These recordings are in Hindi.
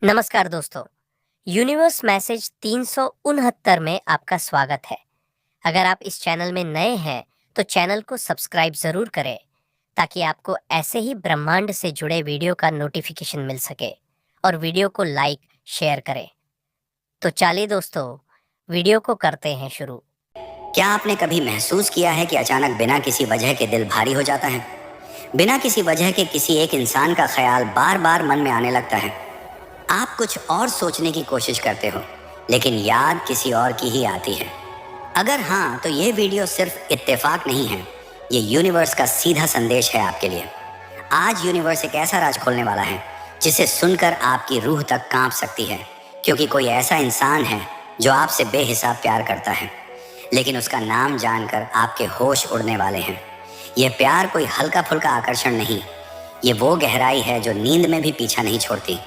नमस्कार दोस्तों। यूनिवर्स मैसेज 369 में आपका स्वागत है। अगर आप इस चैनल में नए हैं तो चैनल को सब्सक्राइब जरूर करें ताकि आपको ऐसे ही ब्रह्मांड से जुड़े वीडियो का नोटिफिकेशन मिल सके और वीडियो को लाइक शेयर करें। तो चलिए दोस्तों, वीडियो को करते हैं शुरू। क्या आपने कभी महसूस किया है कि अचानक बिना किसी वजह के दिल भारी हो जाता है? बिना किसी वजह के किसी एक इंसान का ख्याल बार बार मन में आने लगता है। आप कुछ और सोचने की कोशिश करते हो, लेकिन याद किसी और की ही आती है। अगर हाँ, तो ये वीडियो सिर्फ इत्तेफाक नहीं है, ये यूनिवर्स का सीधा संदेश है आपके लिए। आज यूनिवर्स एक ऐसा राज खोलने वाला है जिसे सुनकर आपकी रूह तक कांप सकती है, क्योंकि कोई ऐसा इंसान है जो आपसे बेहिसाब प्यार करता है, लेकिन उसका नाम जानकर आपके होश उड़ने वाले हैं। यह प्यार कोई हल्का फुल्का आकर्षण नहीं, ये वो गहराई है जो नींद में भी पीछा नहीं छोड़ती,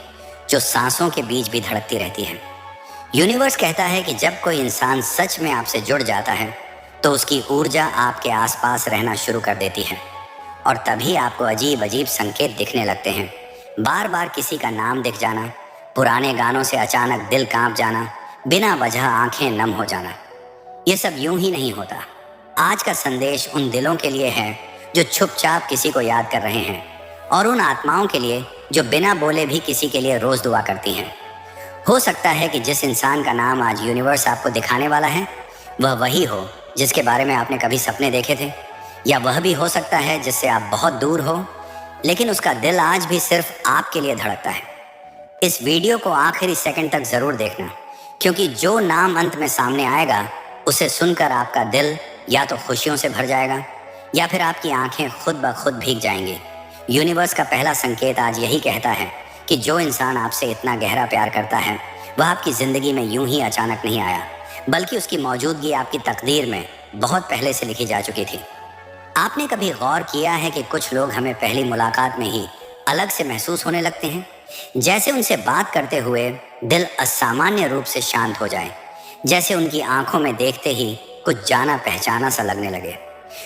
जो सांसों के बीच भी धड़कती रहती है। यूनिवर्स कहता है कि जब कोई इंसान सच में आपसे जुड़ जाता है तो उसकी ऊर्जा आपके आसपास रहना शुरू कर देती है, और तभी आपको अजीब अजीब संकेत दिखने लगते हैं। बार बार किसी का नाम दिख जाना, पुराने गानों से अचानक दिल कांप जाना, बिना वजह आंखें नम हो जाना। ये सब यूं ही नहीं होता। आज का संदेश उन दिलों के लिए है जो चुपचाप किसी को याद कर रहे हैं, और उन आत्माओं के लिए जो बिना बोले भी किसी के लिए रोज दुआ करती हैं। हो सकता है कि जिस इंसान का नाम आज यूनिवर्स आपको दिखाने वाला है वह वही हो जिसके बारे में आपने कभी सपने देखे थे, या वह भी हो सकता है जिससे आप बहुत दूर हो, लेकिन उसका दिल आज भी सिर्फ आपके लिए धड़कता है। इस वीडियो को आखिरी सेकंड तक जरूर देखना, क्योंकि जो नाम अंत में सामने आएगा उसे सुनकर आपका दिल या तो खुशियों से भर जाएगा या फिर आपकी आंखें खुद ब खुद भीग जाएंगी। यूनिवर्स का पहला संकेत आज यही कहता है कि जो इंसान आपसे इतना गहरा प्यार करता है वह आपकी ज़िंदगी में यूं ही अचानक नहीं आया, बल्कि उसकी मौजूदगी आपकी तकदीर में बहुत पहले से लिखी जा चुकी थी। आपने कभी गौर किया है कि कुछ लोग हमें पहली मुलाकात में ही अलग से महसूस होने लगते हैं, जैसे उनसे बात करते हुए दिल असामान्य रूप से शांत हो जाए, जैसे उनकी आंखों में देखते ही कुछ जाना पहचाना सा लगने लगे।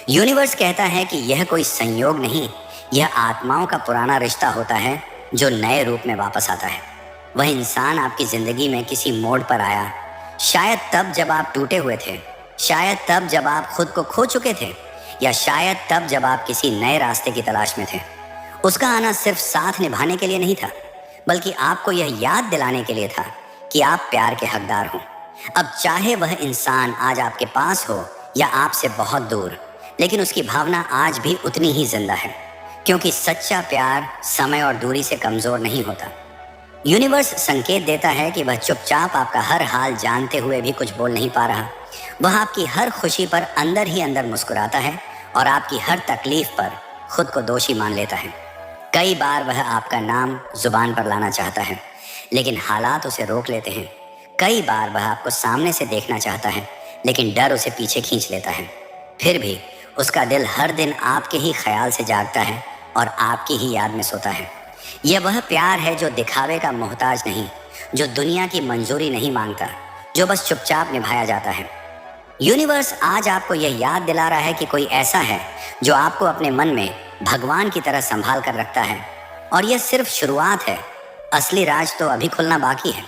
यूनिवर्स कहता है कि यह कोई संयोग नहीं, यह आत्माओं का पुराना रिश्ता होता है जो नए रूप में वापस आता है। वह इंसान आपकी जिंदगी में किसी मोड़ पर आया, शायद तब जब आप टूटे हुए थे, शायद तब जब आप खुद को खो चुके थे, या शायद तब जब आप किसी नए रास्ते की तलाश में थे। उसका आना सिर्फ साथ निभाने के लिए नहीं था, बल्कि आपको यह याद दिलाने के लिए था कि आप प्यार के हकदार हो। अब चाहे वह इंसान आज आपके पास हो या आपसे बहुत दूर, लेकिन उसकी भावना आज भी उतनी ही जिंदा है, क्योंकि सच्चा प्यार समय और दूरी से कमजोर नहीं होता। यूनिवर्स संकेत देता है कि वह चुपचाप आपका हर हाल जानते हुए भी कुछ बोल नहीं पा रहा। वह आपकी हर खुशी पर अंदर ही अंदर मुस्कुराता है और आपकी हर तकलीफ पर खुद को दोषी मान लेता है। कई बार वह आपका नाम जुबान पर लाना चाहता है, लेकिन हालात उसे रोक लेते हैं। कई बार वह आपको सामने से देखना चाहता है, लेकिन डर उसे पीछे खींच लेता है। फिर भी उसका दिल हर दिन आपके ही ख्याल से जागता है और आपकी ही याद में सोता है। यह वह प्यार है जो दिखावे का मोहताज नहीं, जो दुनिया की मंजूरी नहीं मांगता, जो बस चुपचाप निभाया जाता है। यूनिवर्स आज आपको यह याद दिला रहा है कि कोई ऐसा है जो आपको अपने मन में भगवान की तरह संभाल कर रखता है, और यह सिर्फ शुरुआत है। असली राज तो अभी खुलना बाकी है।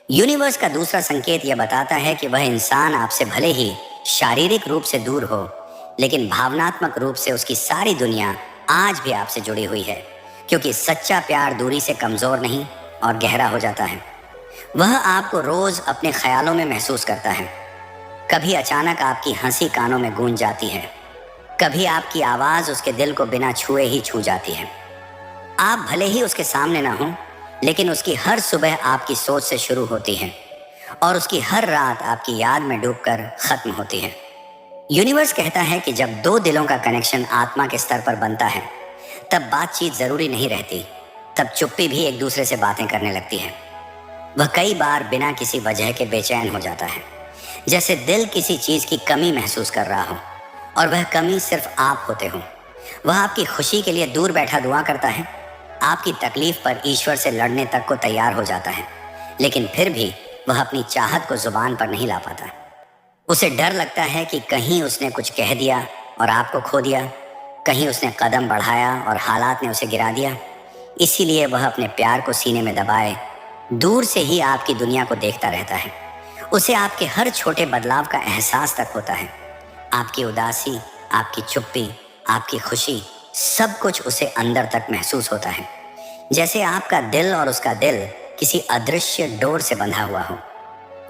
यूनिवर्स का दूसरा संकेत यह बताता है कि वह इंसान आपसे भले ही शारीरिक रूप से दूर हो, लेकिन भावनात्मक रूप से उसकी सारी दुनिया आज भी आपसे जुड़ी हुई है, क्योंकि सच्चा प्यार दूरी से कमज़ोर नहीं और गहरा हो जाता है। वह आपको रोज़ अपने ख्यालों में महसूस करता है। कभी अचानक आपकी हंसी कानों में गूंज जाती है, कभी आपकी आवाज़ उसके दिल को बिना छुए ही छू जाती है। आप भले ही उसके सामने ना हो, लेकिन उसकी हर सुबह आपकी सोच से शुरू होती है और उसकी हर रात आपकी याद में डूबकर ख़त्म होती है। यूनिवर्स कहता है कि जब दो दिलों का कनेक्शन आत्मा के स्तर पर बनता है तब बातचीत ज़रूरी नहीं रहती, तब चुप्पी भी एक दूसरे से बातें करने लगती है। वह कई बार बिना किसी वजह के बेचैन हो जाता है, जैसे दिल किसी चीज़ की कमी महसूस कर रहा हो, और वह कमी सिर्फ आप होते हो। वह आपकी खुशी के लिए दूर बैठा दुआ करता है, आपकी तकलीफ पर ईश्वर से लड़ने तक को तैयार हो जाता है, लेकिन फिर भी वह अपनी चाहत को जुबान पर नहीं ला पाता। उसे डर लगता है कि कहीं उसने कुछ कह दिया और आपको खो दिया, कहीं उसने कदम बढ़ाया और हालात ने उसे गिरा दिया। इसीलिए वह अपने प्यार को सीने में दबाए, दूर से ही आपकी दुनिया को देखता रहता है। उसे आपके हर छोटे बदलाव का एहसास तक होता है। आपकी उदासी, आपकी चुप्पी, आपकी खुशी, सब कुछ उसे अंदर तक महसूस होता है, जैसे आपका दिल और उसका दिल किसी अदृश्य डोर से बंधा हुआ हो।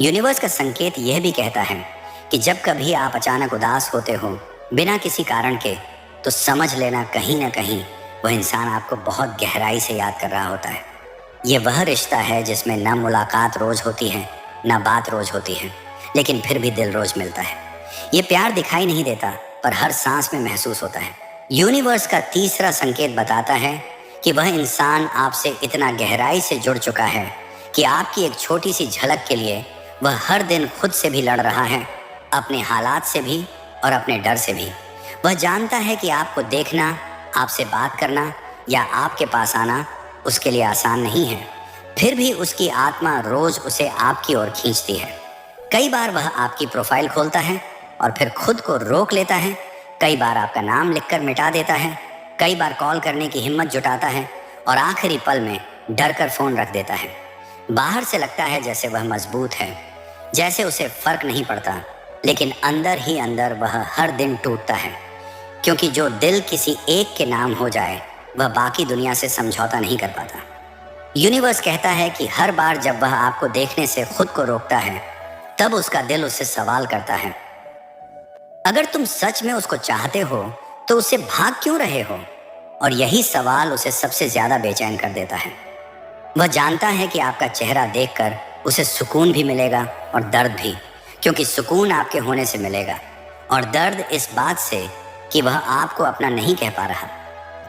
यूनिवर्स का संकेत यह भी कहता है कि जब कभी आप अचानक उदास होते हो बिना किसी कारण के, तो समझ लेना कहीं ना कहीं वह इंसान आपको बहुत गहराई से याद कर रहा होता है। ये वह रिश्ता है जिसमें न मुलाकात रोज होती है, न बात रोज होती है, लेकिन फिर भी दिल रोज मिलता है। ये प्यार दिखाई नहीं देता, पर हर सांस में महसूस होता है। यूनिवर्स का तीसरा संकेत बताता है कि वह इंसान आपसे इतना गहराई से जुड़ चुका है कि आपकी एक छोटी सी झलक के लिए वह हर दिन खुद से भी लड़ रहा है, अपने हालात से भी और अपने डर से भी। वह जानता है कि आपको देखना, आपसे बात करना या आपके पास आना उसके लिए आसान नहीं है, फिर भी उसकी आत्मा रोज उसे आपकी ओर खींचती है। कई बार वह आपकी प्रोफाइल खोलता है और फिर खुद को रोक लेता है। कई बार आपका नाम लिखकर मिटा देता है। कई बार कॉल करने की हिम्मत जुटाता है और आखिरी पल में डर कर फोन रख देता है। बाहर से लगता है जैसे वह मजबूत है, जैसे उसे फर्क नहीं पड़ता, लेकिन अंदर ही अंदर वह हर दिन टूटता है, क्योंकि जो दिल किसी एक के नाम हो जाए वह बाकी दुनिया से समझौता नहीं कर पाता। यूनिवर्स कहता है कि हर बार जब वह आपको देखने से खुद को रोकता है, तब उसका दिल उससे सवाल करता है, अगर तुम सच में उसको चाहते हो तो उससे भाग क्यों रहे हो? और यही सवाल उसे सबसे ज्यादा बेचैन कर देता है। वह जानता है कि आपका चेहरा देखकर उसे सुकून भी मिलेगा और दर्द भी, क्योंकि सुकून आपके होने से मिलेगा और दर्द इस बात से कि वह आपको अपना नहीं कह पा रहा।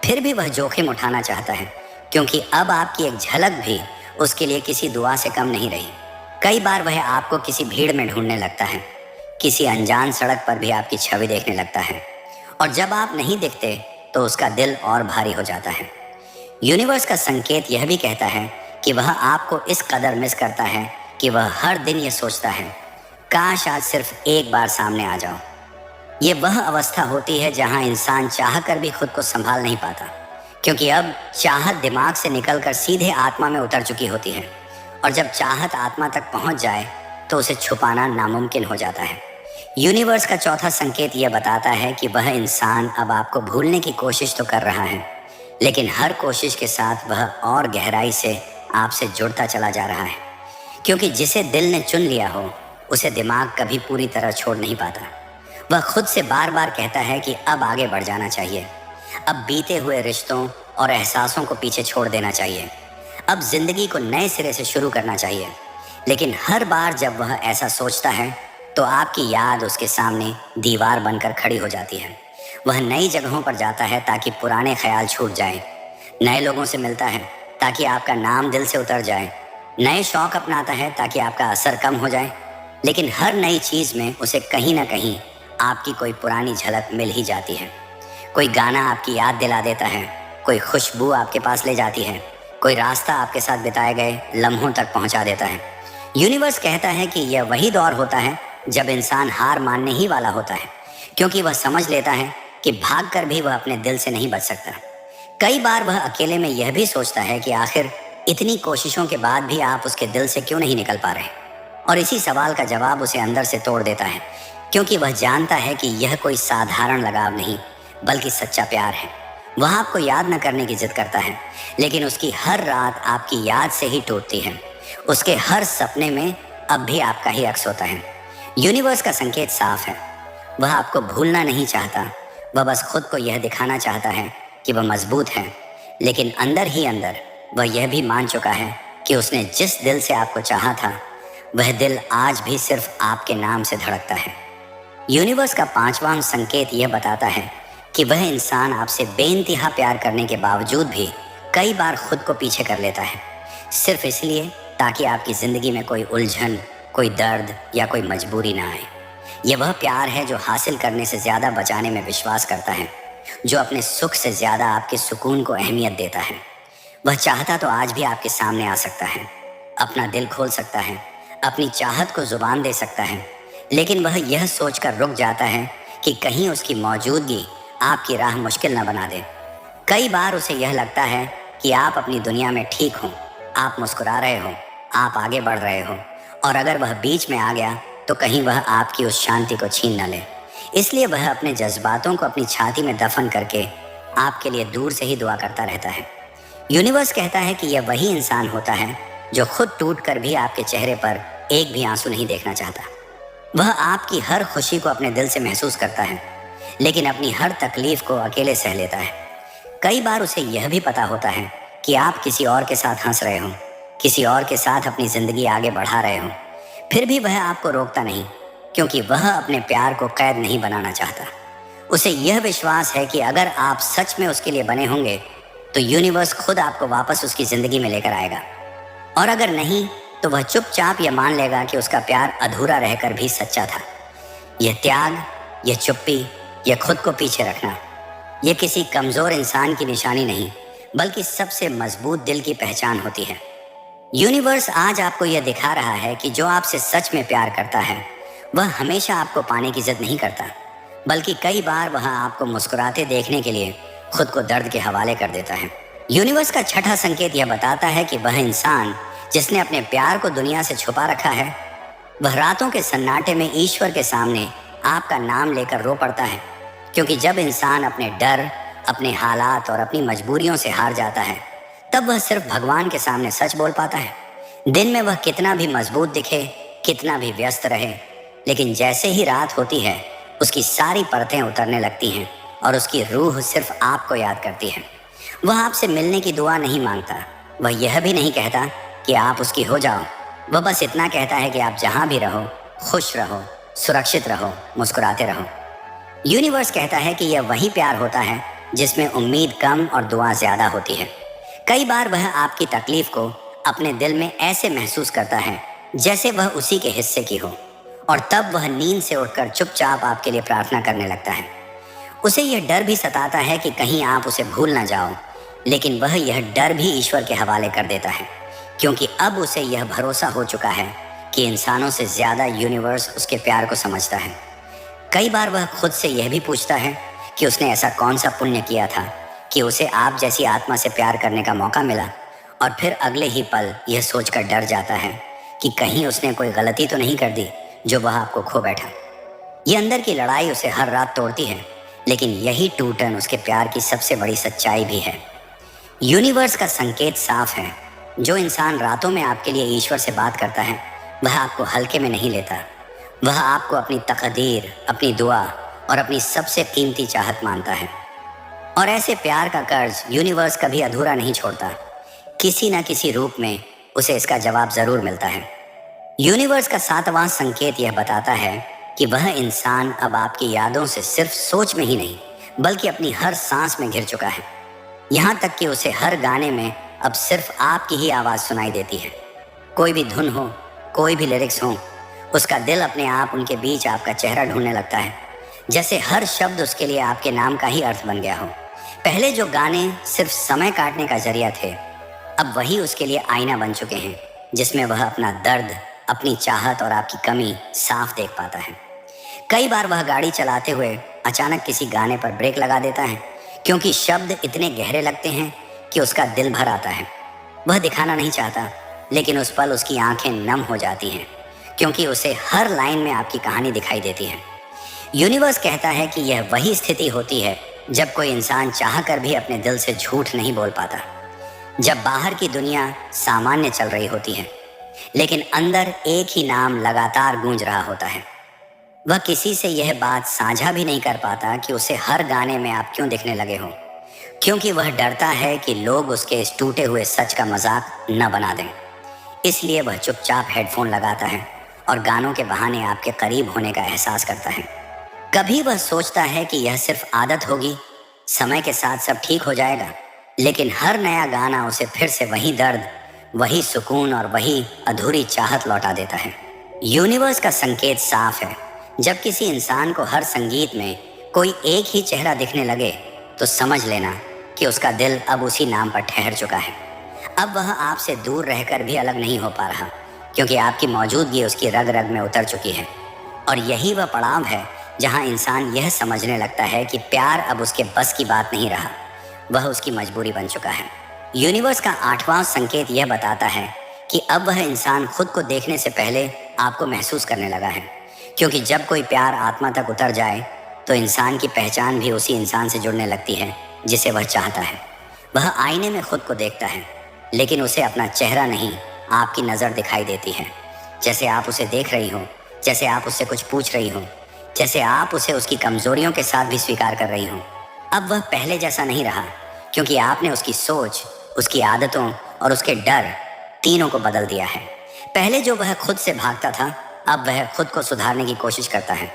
फिर भी वह जोखिम उठाना चाहता है, क्योंकि अब आपकी एक झलक भी उसके लिए किसी दुआ से कम नहीं रही। कई बार वह आपको किसी भीड़ में ढूंढने लगता है, किसी अनजान सड़क पर भी आपकी छवि देखने लगता है, और जब आप नहीं दिखते तो उसका दिल और भारी हो जाता है। यूनिवर्स का संकेत यह भी कहता है कि वह आपको इस कदर मिस करता है कि वह हर दिन ये सोचता है, काश आज सिर्फ एक बार सामने आ जाओ। ये वह अवस्था होती है जहां इंसान चाह कर भी खुद को संभाल नहीं पाता, क्योंकि अब चाहत दिमाग से निकलकर सीधे आत्मा में उतर चुकी होती है, और जब चाहत आत्मा तक पहुंच जाए तो उसे छुपाना नामुमकिन हो जाता है। यूनिवर्स का चौथा संकेत यह बताता है कि वह इंसान अब आपको भूलने की कोशिश तो कर रहा है, लेकिन हर कोशिश के साथ वह और गहराई से आपसे जुड़ता चला जा रहा है, क्योंकि जिसे दिल ने चुन लिया हो उसे दिमाग कभी पूरी तरह छोड़ नहीं पाता। वह खुद से बार बार कहता है कि अब आगे बढ़ जाना चाहिए, अब बीते हुए रिश्तों और एहसासों को पीछे छोड़ देना चाहिए, अब जिंदगी को नए सिरे से शुरू करना चाहिए। लेकिन हर बार जब वह ऐसा सोचता है तो आपकी याद उसके सामने दीवार बनकर खड़ी हो जाती है। वह नई जगहों पर जाता है ताकि पुराने ख्याल छूट जाएं, नए लोगों से मिलता है ताकि आपका नाम दिल से उतर जाए, नए शौक अपनाता है ताकि आपका असर कम हो जाए। लेकिन हर नई चीज़ में उसे कहीं ना कहीं आपकी कोई पुरानी झलक मिल ही जाती है। कोई गाना आपकी याद दिला देता है, कोई खुशबू आपके पास ले जाती है, कोई रास्ता आपके साथ बिताए गए लम्हों तक पहुंचा देता है। यूनिवर्स कहता है कि यह वही दौर होता है जब इंसान हार मानने ही वाला होता है, क्योंकि वह समझ लेता है कि भाग कर भी वह अपने दिल से नहीं बच सकता। कई बार वह अकेले में यह भी सोचता है कि आखिर इतनी कोशिशों के बाद भी आप उसके दिल से क्यों नहीं निकल पा रहे, और इसी सवाल का जवाब उसे अंदर से तोड़ देता है, क्योंकि वह जानता है कि यह कोई साधारण लगाव नहीं बल्कि सच्चा प्यार है। वह आपको याद न करने की जिद करता है, लेकिन उसकी हर रात आपकी याद से ही टूटती है। उसके हर सपने में अब भी आपका ही अक्स होता है। यूनिवर्स का संकेत साफ है, वह आपको भूलना नहीं चाहता, वह बस खुद को यह दिखाना चाहता है कि वह मजबूत है। लेकिन अंदर ही अंदर वह यह भी मान चुका है कि उसने जिस दिल से आपको चाहा था, वह दिल आज भी सिर्फ आपके नाम से धड़कता है। यूनिवर्स का पांचवां संकेत यह बताता है कि वह इंसान आपसे बेइंतहा प्यार करने के बावजूद भी कई बार खुद को पीछे कर लेता है, सिर्फ इसलिए ताकि आपकी ज़िंदगी में कोई उलझन, कोई दर्द या कोई मजबूरी ना आए। यह वह प्यार है जो हासिल करने से ज़्यादा बचाने में विश्वास करता है, जो अपने सुख से ज़्यादा आपके सुकून को अहमियत देता है। वह चाहता तो आज भी आपके सामने आ सकता है, अपना दिल खोल सकता है, अपनी चाहत को ज़ुबान दे सकता है, लेकिन वह यह सोचकर रुक जाता है कि कहीं उसकी मौजूदगी आपकी राह मुश्किल न बना दे। कई बार उसे यह लगता है कि आप अपनी दुनिया में ठीक हों, आप मुस्कुरा रहे हो, आप आगे बढ़ रहे हो, और अगर वह बीच में आ गया तो कहीं वह आपकी उस शांति को छीन न ले। इसलिए वह अपने जज्बातों को अपनी छाती में दफन करके आपके लिए दूर से ही दुआ करता रहता है। यूनिवर्स कहता है कि यह वही इंसान होता है जो खुद टूट कर भी आपके चेहरे पर एक भी आंसू नहीं देखना चाहता। वह आपकी हर खुशी को अपने दिल से महसूस करता है, लेकिन अपनी हर तकलीफ को अकेले सह लेता है। कई बार उसे यह भी पता होता है कि आप किसी और के साथ हंस रहे हो, किसी और के साथ अपनी जिंदगी आगे बढ़ा रहे हो, फिर भी वह आपको रोकता नहीं, क्योंकि वह अपने प्यार को कैद नहीं बनाना चाहता। उसे यह विश्वास है कि अगर आप सच में उसके लिए बने होंगे तो यूनिवर्स खुद आपको वापस उसकी जिंदगी में लेकर आएगा, और अगर नहीं तो वह चुपचाप यह मान लेगा कि उसका प्यार अधूरा रहकर भी सच्चा था। यह त्याग, यह चुप्पी, यह खुद को पीछे रखना, यह किसी कमजोर इंसान की निशानी नहीं, बल्कि सबसे मजबूत दिल की पहचान होती है। यूनिवर्स आज आपको यह दिखा रहा है कि जो आपसे सच में प्यार करता है वह हमेशा आपको पाने की जिद नहीं करता, बल्कि कई बार वह आपको मुस्कुराते देखने के लिए खुद को दर्द के हवाले कर देता है। यूनिवर्स का छठा संकेत यह बताता है कि वह इंसान जिसने अपने प्यार को दुनिया से छुपा रखा है, वह रातों के सन्नाटे में ईश्वर के सामने आपका नाम लेकर रो पड़ता है, क्योंकि जब इंसान अपने डर, अपने हालात और अपनी मजबूरियों से हार जाता है, तब वह सिर्फ भगवान के सामने सच बोल पाता है। दिन में वह कितना भी मजबूत दिखे, कितना भी व्यस्त रहे, लेकिन जैसे ही रात होती है उसकी सारी परतें उतरने लगती हैं और उसकी रूह सिर्फ आपको याद करती है। वह आपसे मिलने की दुआ नहीं मांगता, वह यह भी नहीं कहता कि आप उसकी हो जाओ। वह बस इतना कहता है कि आप जहाँ भी रहो खुश रहो, सुरक्षित रहो, मुस्कुराते रहो। यूनिवर्स कहता है कि यह वही प्यार होता है जिसमें उम्मीद कम और दुआ ज़्यादा होती है। कई बार वह आपकी तकलीफ को अपने दिल में ऐसे महसूस करता है जैसे वह उसी के हिस्से की हो, और तब वह नींद से उठकर चुपचाप आपके लिए प्रार्थना करने लगता है। उसे यह डर भी सताता है कि कहीं आप उसे भूल ना जाओ, लेकिन वह यह डर भी ईश्वर के हवाले कर देता है, क्योंकि अब उसे यह भरोसा हो चुका है कि इंसानों से ज़्यादा यूनिवर्स उसके प्यार को समझता है। कई बार वह खुद से यह भी पूछता है कि उसने ऐसा कौन सा पुण्य किया था कि उसे आप जैसी आत्मा से प्यार करने का मौका मिला, और फिर अगले ही पल यह सोचकर डर जाता है कि कहीं उसने कोई गलती तो नहीं कर दी जो वह आपको खो बैठा। यह अंदर की लड़ाई उसे हर रात तोड़ती है, लेकिन यही टूटन उसके प्यार की सबसे बड़ी सच्चाई भी है। यूनिवर्स का संकेत साफ है, जो इंसान रातों में आपके लिए ईश्वर से बात करता है वह आपको हल्के में नहीं लेता। वह आपको अपनी तकदीर, अपनी दुआ और अपनी सबसे कीमती चाहत मानता है, और ऐसे प्यार का कर्ज यूनिवर्स कभी अधूरा नहीं छोड़ता। किसी न किसी रूप में उसे इसका जवाब ज़रूर मिलता है। यूनिवर्स का सातवां संकेत यह बताता है कि वह इंसान अब आपकी यादों से सिर्फ सोच में ही नहीं, बल्कि अपनी हर सांस में घिर चुका है। यहाँ तक कि उसे हर गाने में अब सिर्फ आपकी ही आवाज़ सुनाई देती है। कोई भी धुन हो, कोई भी लिरिक्स हो, उसका दिल अपने आप उनके बीच आपका चेहरा ढूंढने लगता है, जैसे हर शब्द उसके लिए आपके नाम का ही अर्थ बन गया हो। पहले जो गाने सिर्फ समय काटने का जरिया थे, अब वही उसके लिए आईना बन चुके हैं, जिसमें वह अपना दर्द, अपनी चाहत और आपकी कमी साफ देख पाता है। कई बार वह गाड़ी चलाते हुए अचानक किसी गाने पर ब्रेक लगा देता है, क्योंकि शब्द इतने गहरे लगते हैं कि उसका दिल भर आता है। वह दिखाना नहीं चाहता, लेकिन उस पल उसकी आंखें नम हो जाती हैं, क्योंकि उसे हर लाइन में आपकी कहानी दिखाई देती है। यूनिवर्स कहता है कि यह वही स्थिति होती है जब कोई इंसान चाह कर भी अपने दिल से झूठ नहीं बोल पाता। जब बाहर की दुनिया सामान्य चल रही होती है, लेकिन अंदर एक ही नाम लगातार गूंज रहा होता है। वह किसी से यह बात साझा भी नहीं कर पाता कि उसे हर गाने में आप क्यों दिखने लगे हो, क्योंकि वह डरता है कि लोग उसके इस टूटे हुए सच का मजाक न बना दें। इसलिए वह चुपचाप हेडफोन लगाता है और गानों के बहाने आपके करीब होने का एहसास करता है। कभी वह सोचता है कि यह सिर्फ आदत होगी, समय के साथ सब ठीक हो जाएगा, लेकिन हर नया गाना उसे फिर से वही दर्द, वही सुकून और वही अधूरी चाहत लौटा देता है। यूनिवर्स का संकेत साफ है, जब किसी इंसान को हर संगीत में कोई एक ही चेहरा दिखने लगे तो समझ लेना कि उसका दिल अब उसी नाम पर ठहर चुका है। अब वह आपसे दूर रहकर भी अलग नहीं हो पा रहा, क्योंकि आपकी मौजूदगी उसकी रग रग में उतर चुकी है। और यही वह पड़ाव है जहां इंसान यह समझने लगता है कि प्यार अब उसके बस की बात नहीं रहा, वह उसकी मजबूरी बन चुका है। यूनिवर्स का आठवां संकेत यह बताता है कि अब वह इंसान खुद को देखने से पहले आपको महसूस करने लगा है। क्योंकि जब कोई प्यार आत्मा तक उतर जाए तो इंसान की पहचान भी उसी इंसान से जुड़ने लगती है जिसे वह चाहता है। वह आईने में खुद को देखता है, लेकिन उसे अपना चेहरा नहीं, आपकी नज़र दिखाई देती है। जैसे आप उसे देख रही हो, जैसे आप उससे कुछ पूछ रही हो, जैसे आप उसे उसकी कमजोरियों के साथ भी स्वीकार कर रही हो। अब वह पहले जैसा नहीं रहा, क्योंकि आपने उसकी सोच, उसकी आदतों और उसके डर तीनों को बदल दिया है। पहले जो वह खुद से भागता था, अब वह खुद को सुधारने की कोशिश करता है,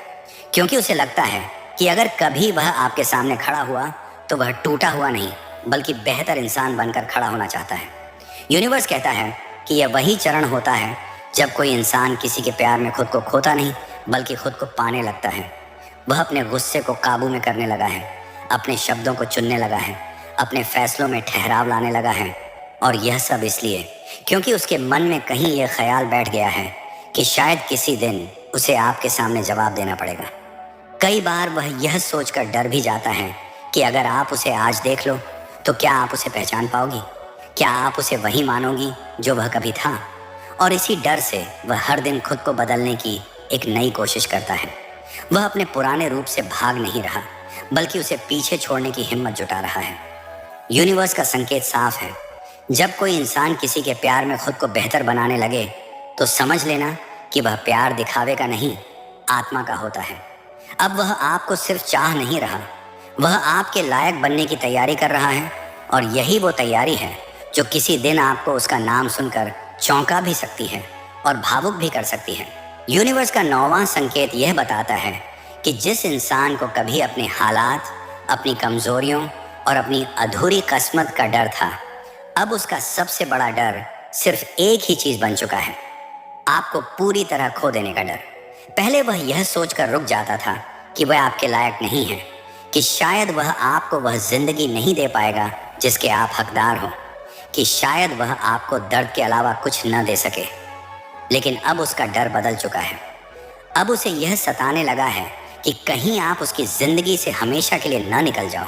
क्योंकि उसे लगता है कि अगर कभी वह आपके सामने खड़ा हुआ तो वह टूटा हुआ नहीं, बल्कि बेहतर इंसान बनकर खड़ा होना चाहता है। यूनिवर्स कहता है कि यह वही चरण होता है जब कोई इंसान किसी के प्यार में खुद को खोता नहीं, बल्कि खुद को पाने लगता है। वह अपने गुस्से को काबू में करने लगा है, अपने शब्दों को चुनने लगा है, अपने फैसलों में ठहराव लाने लगा है। और यह सब इसलिए क्योंकि उसके मन में कहीं यह ख्याल बैठ गया है कि शायद किसी दिन उसे आपके सामने जवाब देना पड़ेगा। कई बार वह यह सोचकर डर भी जाता है कि अगर आप उसे आज देख लो तो क्या आप उसे पहचान पाओगी, क्या आप उसे वही मानोगी जो वह कभी था। और इसी डर से वह हर दिन खुद को बदलने की एक नई कोशिश करता है। वह अपने पुराने रूप से भाग नहीं रहा, बल्कि उसे पीछे छोड़ने की हिम्मत जुटा रहा है। यूनिवर्स का संकेत साफ है, जब कोई इंसान किसी के प्यार में खुद को बेहतर बनाने लगे तो समझ लेना कि वह प्यार दिखावे का नहीं, आत्मा का होता है। अब वह आपको सिर्फ चाह नहीं रहा, वह आपके लायक बनने की तैयारी कर रहा है। और यही वो तैयारी है जो किसी दिन आपको उसका नाम सुनकर चौंका भी सकती है और भावुक भी कर सकती है। यूनिवर्स का 9वां संकेत यह बताता है कि जिस इंसान को कभी अपने हालात, अपनी कमजोरियों और अपनी अधूरी किस्मत का डर था, अब उसका सबसे बड़ा डर सिर्फ एक ही चीज बन चुका है, आपको पूरी तरह खो देने का डर। पहले वह यह सोचकर रुक जाता था कि वह आपके लायक नहीं है, कि शायद वह आपको वह जिंदगी नहीं दे पाएगा जिसके आप हकदार हो, कि शायद वह आपको दर्द के अलावा कुछ न दे सके। लेकिन अब उसका डर बदल चुका है। अब उसे यह सताने लगा है कि कहीं आप उसकी जिंदगी से हमेशा के लिए न निकल जाओ,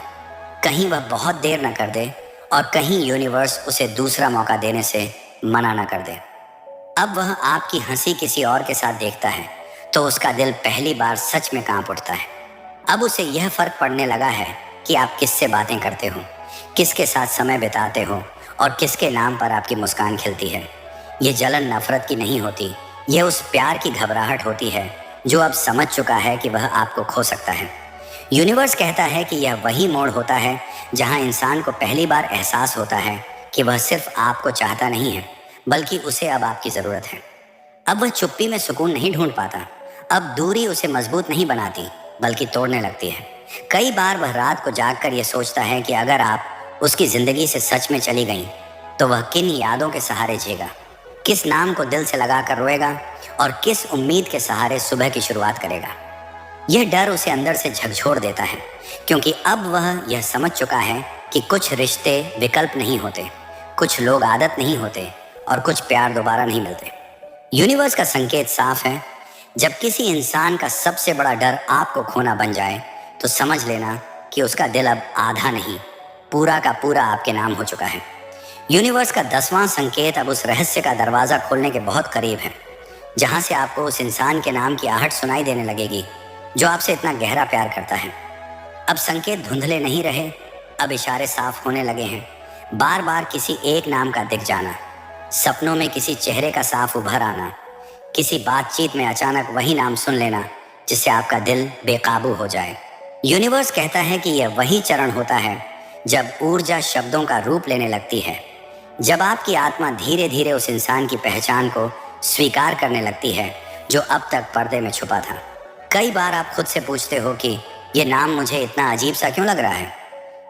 कहीं वह बहुत देर न कर दे और कहीं यूनिवर्स उसे दूसरा मौका देने से मना न कर दे। अब वह आपकी हंसी किसी और के साथ देखता है तो उसका दिल पहली बार सच में कांप उठता है। अब उसे यह फर्क पड़ने लगा है कि आप किससे बातें करते हो, किसके साथ समय बिताते हो और किसके नाम पर आपकी मुस्कान खिलती है। ये जलन नफरत की नहीं होती, यह उस प्यार की घबराहट होती है जो अब समझ चुका है कि वह आपको खो सकता है। यूनिवर्स कहता है कि यह वही मोड़ होता है जहां इंसान को पहली बार एहसास होता है कि वह सिर्फ आपको चाहता नहीं है, बल्कि उसे अब आपकी ज़रूरत है। अब वह चुप्पी में सुकून नहीं ढूंढ पाता, अब दूरी उसे मजबूत नहीं बनाती बल्कि तोड़ने लगती है। कई बार वह रात को जागकर यह सोचता है कि अगर आप उसकी ज़िंदगी से सच में चली गई तो वह किन यादों के सहारे जिएगा, किस नाम को दिल से लगा कर रोएगा और किस उम्मीद के सहारे सुबह की शुरुआत करेगा। यह डर उसे अंदर से झकझोर देता है, क्योंकि अब वह यह समझ चुका है कि कुछ रिश्ते विकल्प नहीं होते, कुछ लोग आदत नहीं होते और कुछ प्यार दोबारा नहीं मिलते। यूनिवर्स का संकेत साफ है, जब किसी इंसान का सबसे बड़ा डर आपको खोना बन जाए तो समझ लेना कि उसका दिल अब आधा नहीं, पूरा का पूरा आपके नाम हो चुका है। यूनिवर्स का 10वां संकेत अब उस रहस्य का दरवाज़ा खोलने के बहुत करीब है, जहां से आपको उस इंसान के नाम की आहट सुनाई देने लगेगी जो आपसे इतना गहरा प्यार करता है। अब संकेत धुंधले नहीं रहे, अब इशारे साफ होने लगे हैं। बार बार किसी एक नाम का दिख जाना, सपनों में किसी चेहरे का साफ उभर आना, किसी बातचीत में अचानक वही नाम सुन लेना जिससे आपका दिल बेकाबू हो जाए। यूनिवर्स कहता है कि यह वही चरण होता है जब ऊर्जा शब्दों का रूप लेने लगती है, जब आपकी आत्मा धीरे धीरे उस इंसान की पहचान को स्वीकार करने लगती है जो अब तक पर्दे में छुपा था। कई बार आप खुद से पूछते हो कि ये नाम मुझे इतना अजीब सा क्यों लग रहा है,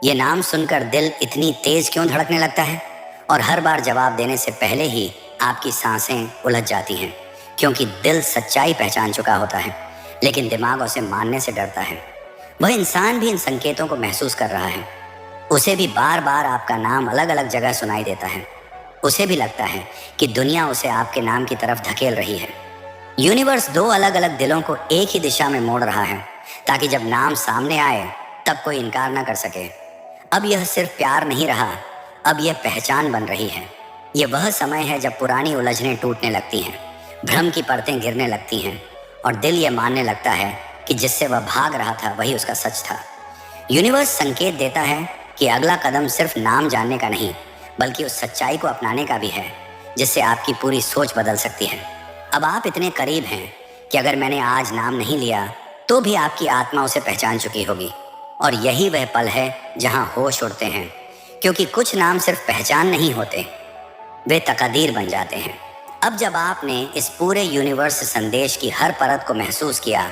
ये नाम सुनकर दिल इतनी तेज क्यों धड़कने लगता है। और हर बार जवाब देने से पहले ही आपकी सांसें उलझ जाती हैं, क्योंकि दिल सच्चाई पहचान चुका होता है लेकिन दिमाग उसे मानने से डरता है। वह इंसान भी इन संकेतों को महसूस कर रहा है, उसे भी बार बार आपका नाम अलग अलग जगह सुनाई देता है। उसे भी लगता है कि दुनिया उसे आपके नाम की तरफ धकेल रही है। यूनिवर्स 2 अलग अलग दिलों को एक ही दिशा में मोड़ रहा है ताकि जब नाम सामने आए तब कोई इनकार ना कर सके। अब यह सिर्फ प्यार नहीं रहा, अब यह पहचान बन रही है। ये वह समय है जब पुरानी उलझनें टूटने लगती हैं, भ्रम की परतें गिरने लगती हैं और दिल ये मानने लगता है कि जिससे वह भाग रहा था वही उसका सच था। यूनिवर्स संकेत देता है कि अगला कदम सिर्फ नाम जानने का नहीं, बल्कि उस सच्चाई को अपनाने का भी है जिससे आपकी पूरी सोच बदल सकती है। अब आप इतने करीब हैं कि अगर मैंने आज नाम नहीं लिया तो भी आपकी आत्मा उसे पहचान चुकी होगी। और यही वह पल है जहां होश उड़ते हैं, क्योंकि कुछ नाम सिर्फ पहचान नहीं होते, वे तकदीर बन जाते हैं। अब जब आपने इस पूरे यूनिवर्स संदेश की हर परत को महसूस किया,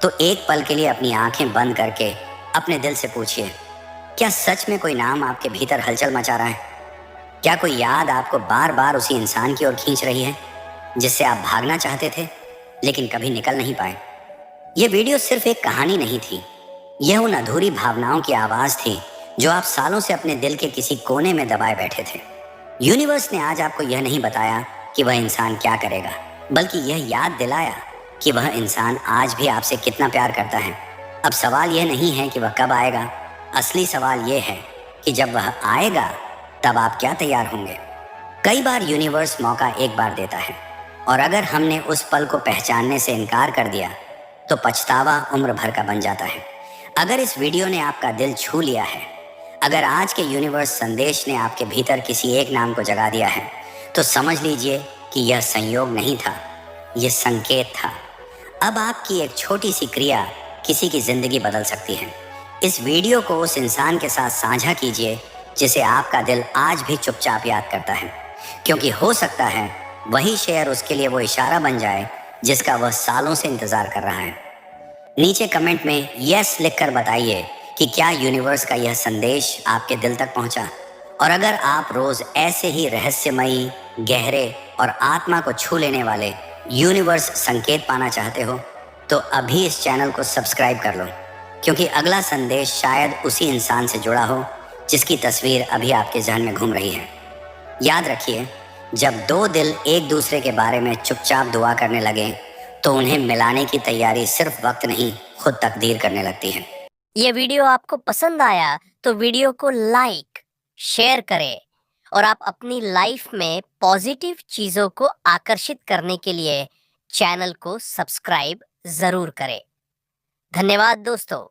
तो एक पल के लिए अपनी आंखें बंद करके अपने दिल से पूछिए, क्या सच में कोई नाम आपके भीतर हलचल मचा रहा है? क्या कोई याद आपको बार बार उसी इंसान की ओर खींच रही है जिससे आप भागना चाहते थे लेकिन कभी निकल नहीं पाए? यह वीडियो सिर्फ एक कहानी नहीं थी, यह उन अधूरी भावनाओं की आवाज थी जो आप सालों से अपने दिल के किसी कोने में दबाए बैठे थे। यूनिवर्स ने आज आपको यह नहीं बताया कि वह इंसान क्या करेगा, बल्कि यह याद दिलाया कि वह इंसान आज भी आपसे कितना प्यार करता है। अब सवाल यह नहीं है कि वह कब आएगा, असली सवाल यह है कि जब वह आएगा तब आप क्या तैयार होंगे। कई बार यूनिवर्स मौका एक बार देता है, और अगर हमने उस पल को पहचानने से इनकार कर दिया तो पछतावा उम्र भर का बन जाता है। अगर इस वीडियो ने आपका दिल छू लिया है, अगर आज के यूनिवर्स संदेश ने आपके भीतर किसी एक नाम को जगा दिया है, तो समझ लीजिए कि यह संयोग नहीं था, यह संकेत था। अब आपकी एक छोटी सी क्रिया किसी की जिंदगी बदल सकती है। इस वीडियो को उस इंसान के साथ साझा कीजिए जिसे आपका दिल आज भी चुपचाप याद करता है, क्योंकि हो सकता है वही शेयर उसके लिए वो इशारा बन जाए जिसका वह सालों से इंतजार कर रहा है। नीचे कमेंट में यस लिखकर बताइए कि क्या यूनिवर्स का यह संदेश आपके दिल तक पहुंचा। और अगर आप रोज ऐसे ही रहस्यमयी, गहरे और आत्मा को छू लेने वाले यूनिवर्स संकेत पाना चाहते हो, तो अभी इस चैनल को सब्सक्राइब कर लो, क्योंकि अगला संदेश शायद उसी इंसान से जुड़ा हो जिसकी तस्वीर अभी आपके जहन में घूम रही है। याद रखिए, जब दो दिल एक दूसरे के बारे में चुपचाप दुआ करने लगे तो उन्हें मिलाने की तैयारी सिर्फ वक्त नहीं, खुद तकदीर करने लगती है। ये वीडियो आपको पसंद आया तो वीडियो को लाइक, शेयर करें और आप अपनी लाइफ में पॉजिटिव चीजों को आकर्षित करने के लिए चैनल को सब्सक्राइब जरूर करें। धन्यवाद दोस्तों।